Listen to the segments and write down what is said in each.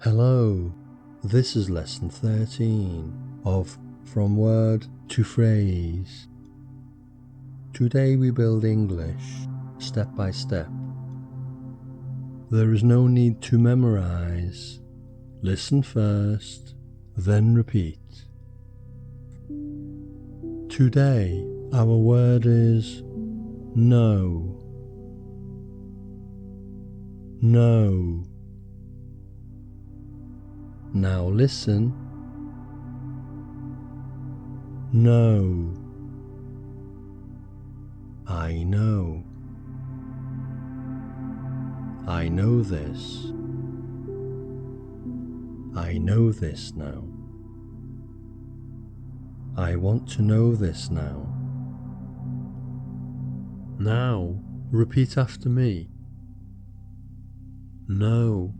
Hello, this is lesson 13 of From Word to Phrase. Today we build English step by step. There is no need to memorize. Listen first, then repeat. Today our word is no. No. Now listen. No. I know. I know this. I know this now. I want to know this now. Now, repeat after me. No.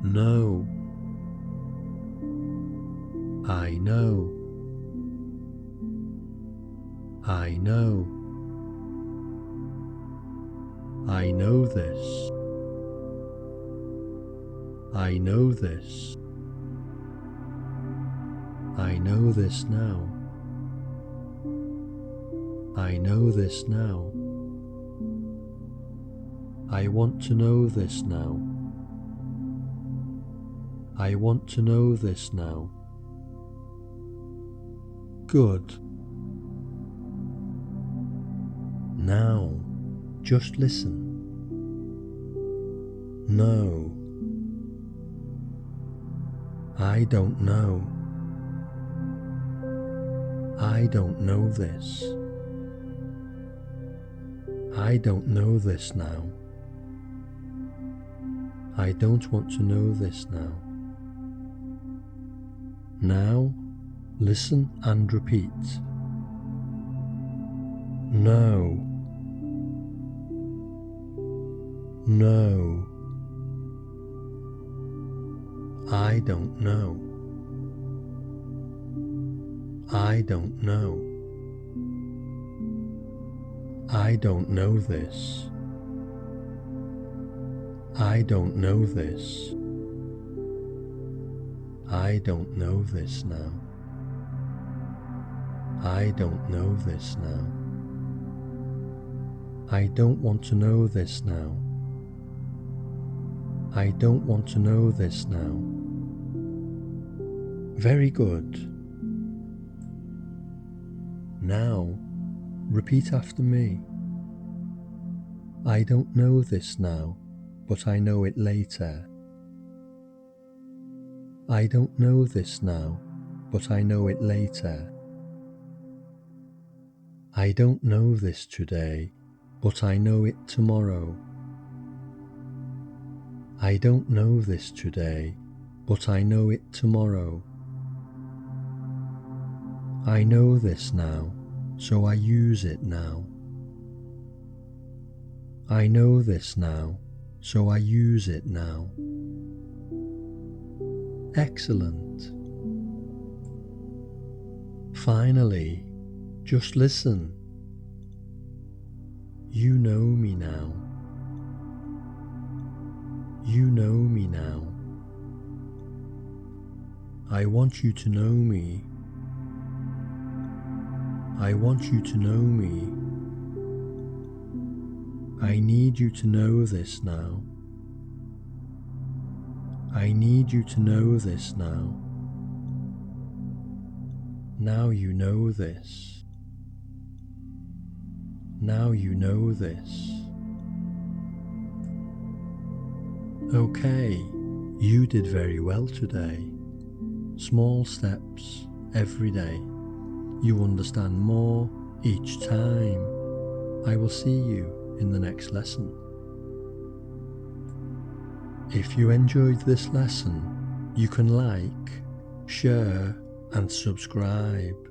No. I know. I know. I know this. I know this. I know this now. I know this now. I want to know this now. I want to know this now. Good. Now, just listen. No. I don't know. I don't know this. I don't know this now. I don't want to know this now. Now, listen and repeat. No. No. I don't know. I don't know. I don't know this. I don't know this. I don't know this now. I don't know this now. I don't want to know this now. I don't want to know this now. Very good. Now, repeat after me. I don't know this now, but I know it later. I don't know this now, but I know it later. I don't know this today, but I know it tomorrow. I don't know this today, but I know it tomorrow. I know this now, so I use it now. I know this now, so I use it now. Excellent. Finally, just listen. You know me now. You know me now. I want you to know me. I want you to know me. I need you to know this now. I need you to know this now. Now you know this. Now you know this. Okay, you did very well today. Small steps every day. You understand more each time. I will see you in the next lesson. If you enjoyed this lesson, you can like, share, and subscribe.